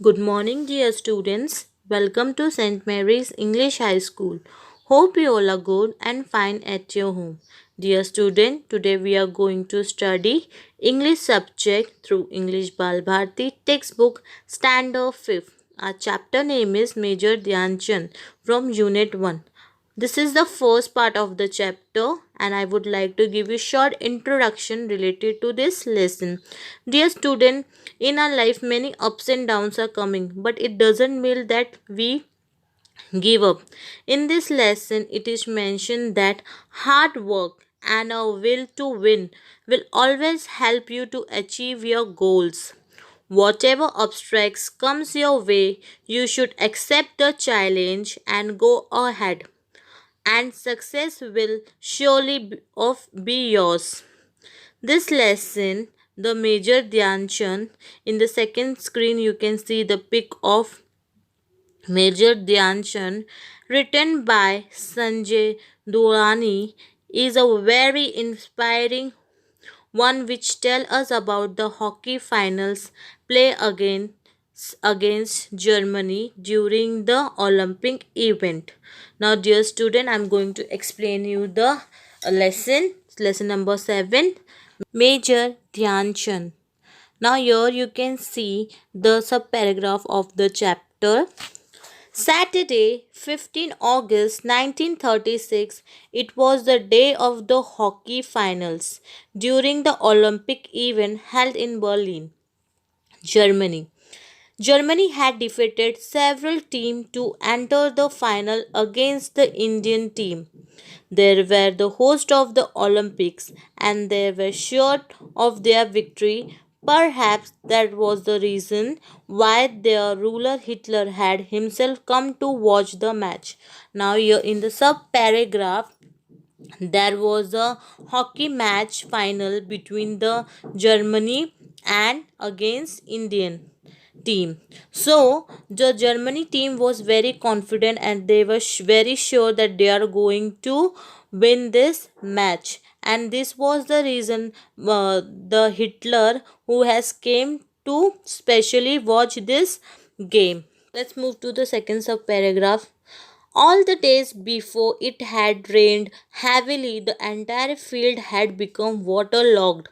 Good morning, dear students. Welcome to St. Mary's English High School. Hope you all are good and fine at your home. Dear student, today we are going to study English subject through English Bal Bharti textbook Standard 5th. Our chapter name is Major Dhyan Chand from Unit 1. This is the first part of the chapter and I would like to give you short introduction related to this lesson. Dear student, in our life many ups and downs are coming, but it doesn't mean that we give up. In this lesson it is mentioned that hard work and a will to win will always help you to achieve your goals. Whatever obstacles comes your way, you should accept the challenge and go ahead and success will surely be yours. This lesson, the Major Dhyan Chand, in the second screen you can see the pic of Major Dhyan Chand, written by Sanjay Durrani, is a very inspiring one which tell us about the hockey finals play against Germany during the Olympic event. Now, dear student, I'm going to explain you the lesson number 7, Major Dhyan Chand. Now, here you can see the subparagraph of the chapter. Saturday, 15 August 1936, it was the day of the hockey finals during the Olympic event held in Berlin, Germany. Germany had defeated several teams to enter the final against the Indian team. They were the host of the Olympics and they were sure of their victory. Perhaps that was the reason why their ruler Hitler had himself come to watch the match. Now, here in the sub paragraph, there was a hockey match final between the Germany and against Indian team. So the Germany team was very confident and they were very sure that they are going to win this match. And this was the reason the Hitler who has came to specially watch this game. Let's move to the second sub paragraph. All the days before it had rained heavily, the entire field had become waterlogged.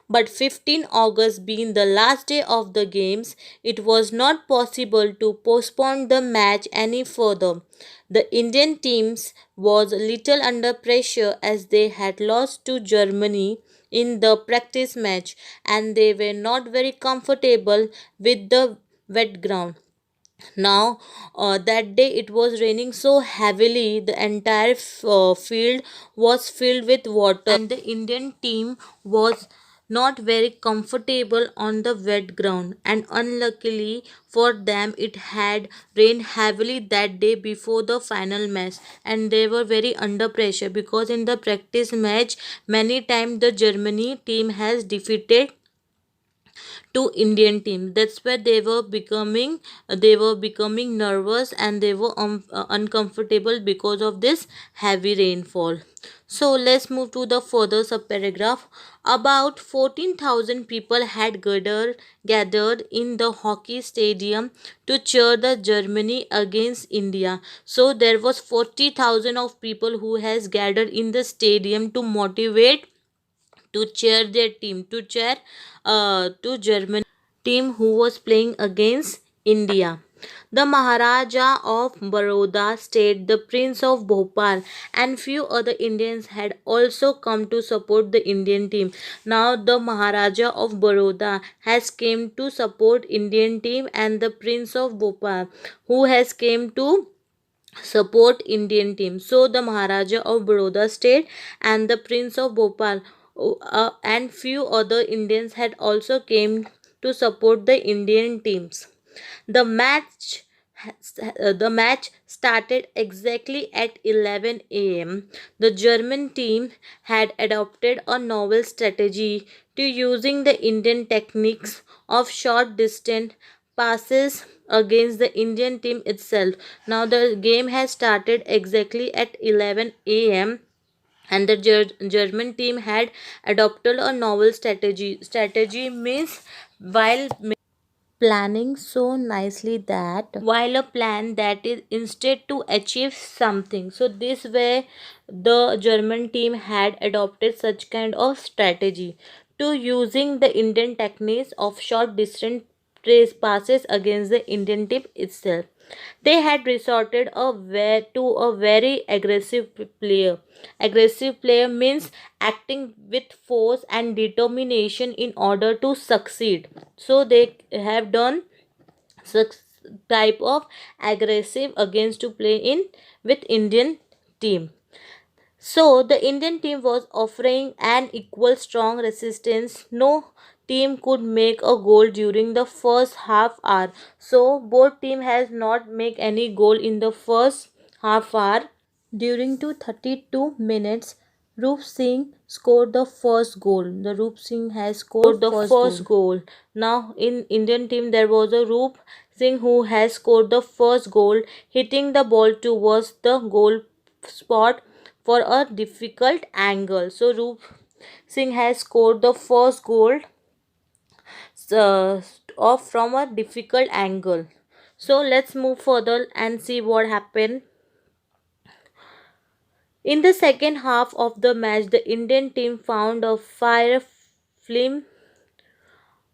But 15 August being the last day of the games, it was not possible to postpone the match any further. The Indian teams was little under pressure as they had lost to Germany in the practice match and they were not very comfortable with the wet ground. Now, that day it was raining so heavily, the entire field was filled with water, and the Indian team was not very comfortable on the wet ground. And unluckily for them, it had rained heavily that day before the final match, and they were very under pressure because in the practice match, many times the Germany team has defeated to Indian team. That's where they were becoming nervous and they were uncomfortable because of this heavy rainfall. So let's move to the further subparagraph. About 14,000 people had gathered in the hockey stadium to cheer the Germany against India. So there was 40,000 of people who has gathered in the stadium to motivate to cheer their team to Germany team who was playing against India. The Maharaja of Baroda state, the Prince of Bhopal, and few other Indians had also come to support the Indian team. Now the Maharaja of Baroda has came to support Indian team and the Prince of Bhopal who has came to support Indian team. So the Maharaja of Baroda state and the Prince of Bhopal and few other Indians had also came to support the Indian teams. The match started exactly at 11 a.m. The German team had adopted a novel strategy to using the Indian techniques of short distance passes against the Indian team itself. Now the game has started exactly at 11 a.m. and the German team had adopted a novel strategy. Strategy means while planning so nicely that while a plan that is instead to achieve something. So this way the German team had adopted such kind of strategy to using the Indian techniques of short distance trace passes against the Indian team itself. They had resorted to a very aggressive player means acting with force and determination in order to succeed. So they have done such type of aggressive against to play in with Indian team. So the Indian team was offering an equal strong resistance. No team could make a goal during the first half hour. So both team has not make any goal in the first half hour. During 32 minutes, Roop Singh scored the first goal. The Roop Singh has scored the first goal. Now in Indian team there was a Roop Singh who has scored the first goal, hitting the ball towards the goal spot for a difficult angle. So Roop Singh has scored the first goal off from a difficult angle. So let's move further and see what happened. In the second half of the match, the Indian team found a fire film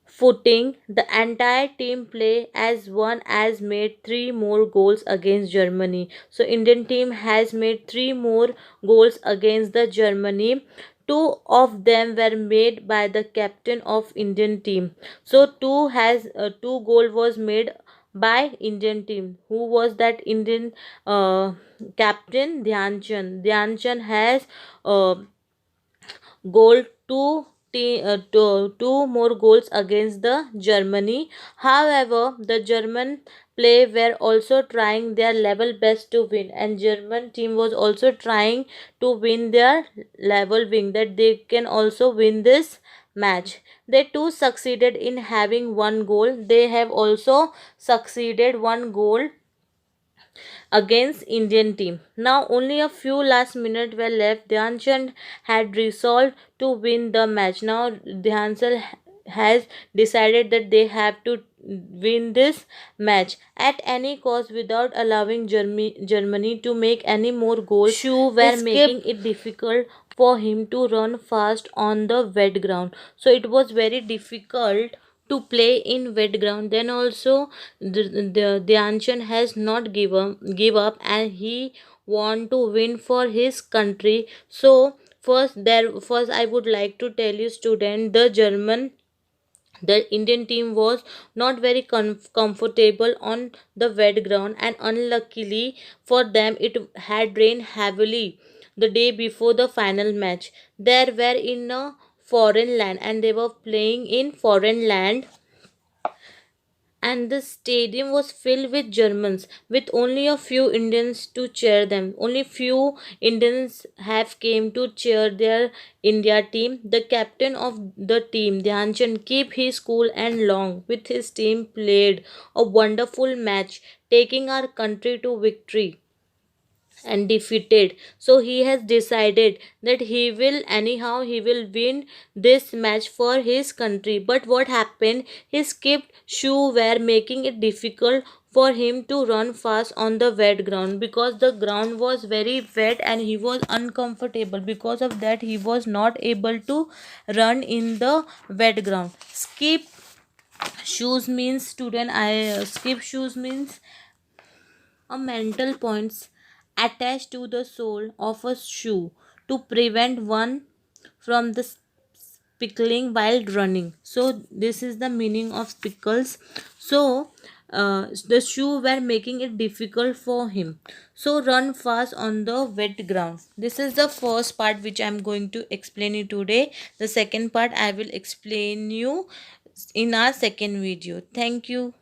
footing. The entire team play as one as made three more goals against Germany. So Indian team has made three more goals against the Germany. Two of them were made by the captain of Indian team. So two goal was made by Indian team. Who was that Indian captain? Dhyan Chand. Dhyan Chand has uh, goal two more goals against the Germany. However, the German play were also trying their level best to win, and German team was also trying to win their level wing that they can also win this match. They too succeeded in having one goal. They have also succeeded one goal against Indian team. Now only a few last minutes were left. Dhyan Chand had resolved to win the match. Now Dhyan Chand has decided that they have to win this match at any cost without allowing Germany to make any more goals. Shoe were making it difficult for him to run fast on the wet ground. So it was very difficult to play in wet ground. Then also the Anshan has not give up and he want to win for his country. So first I would like to tell you student, the Indian team was not very comfortable on the wet ground, and unluckily for them it had rained heavily the day before the final match. They were in a foreign land and they were playing in foreign land, and the stadium was filled with Germans with only a few Indians to cheer them. Only few Indians have came to cheer their India team. The captain of the team, Dhyan Chand, keep his cool and long with his team played a wonderful match, taking our country to victory and defeated. So he has decided that he will win this match for his country. But what happened, his skipped shoe were making it difficult for him to run fast on the wet ground because the ground was very wet and he was uncomfortable. Because of that he was not able to run in the wet ground. Skip shoes means student I skip shoes means a metal points attached to the sole of a shoe to prevent one from the spickling while running. So this is the meaning of spickles. So the shoe were making it difficult for him. So run fast on the wet ground. This is the first part which I am going to explain you today. The second part I will explain you in our second video. Thank you.